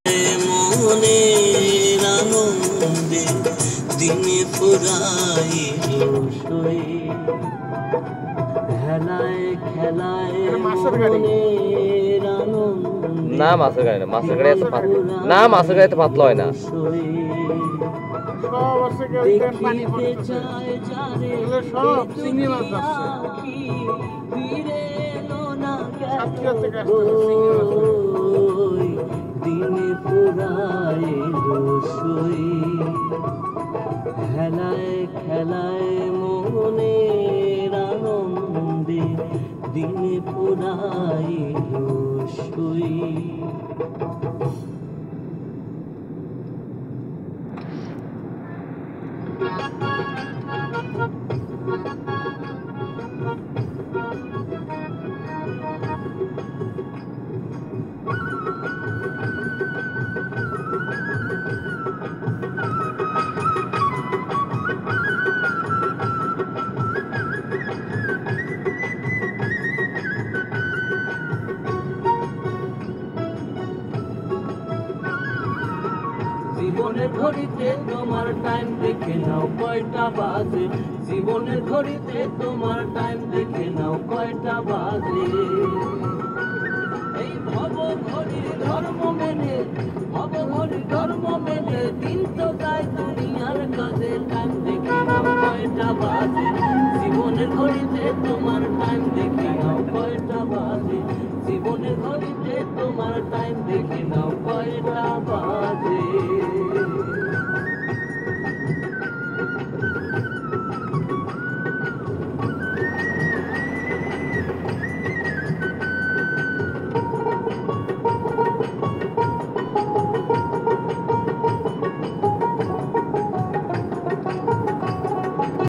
মনের আনন্দে দিনে ফুরাই রসই খেলায় খেলায় মনের আনন্দে না মাছের গাড়ি না, মাছের গাড়ি এত না, মাছের গাড়ি এত পাতলা হয় না। দেখিতে চায় যারে সব চিংড়ি মাছ যাচ্ছে ফিরে এলো না দিনে পুরাই রসই খেলায় খেলায় মনের আনন্দে দিনে পুরাই রসই। জীবনের ঘড়িতে তোমার টাইম দেখে নাও কয়টা বাজে, জীবনের ঘড়িতে তোমার টাইম দেখে নাও কয়টা বাজে। এই ভব ঘড়ির ধর্ম মেনে, ভব ঘড়ির ধর্ম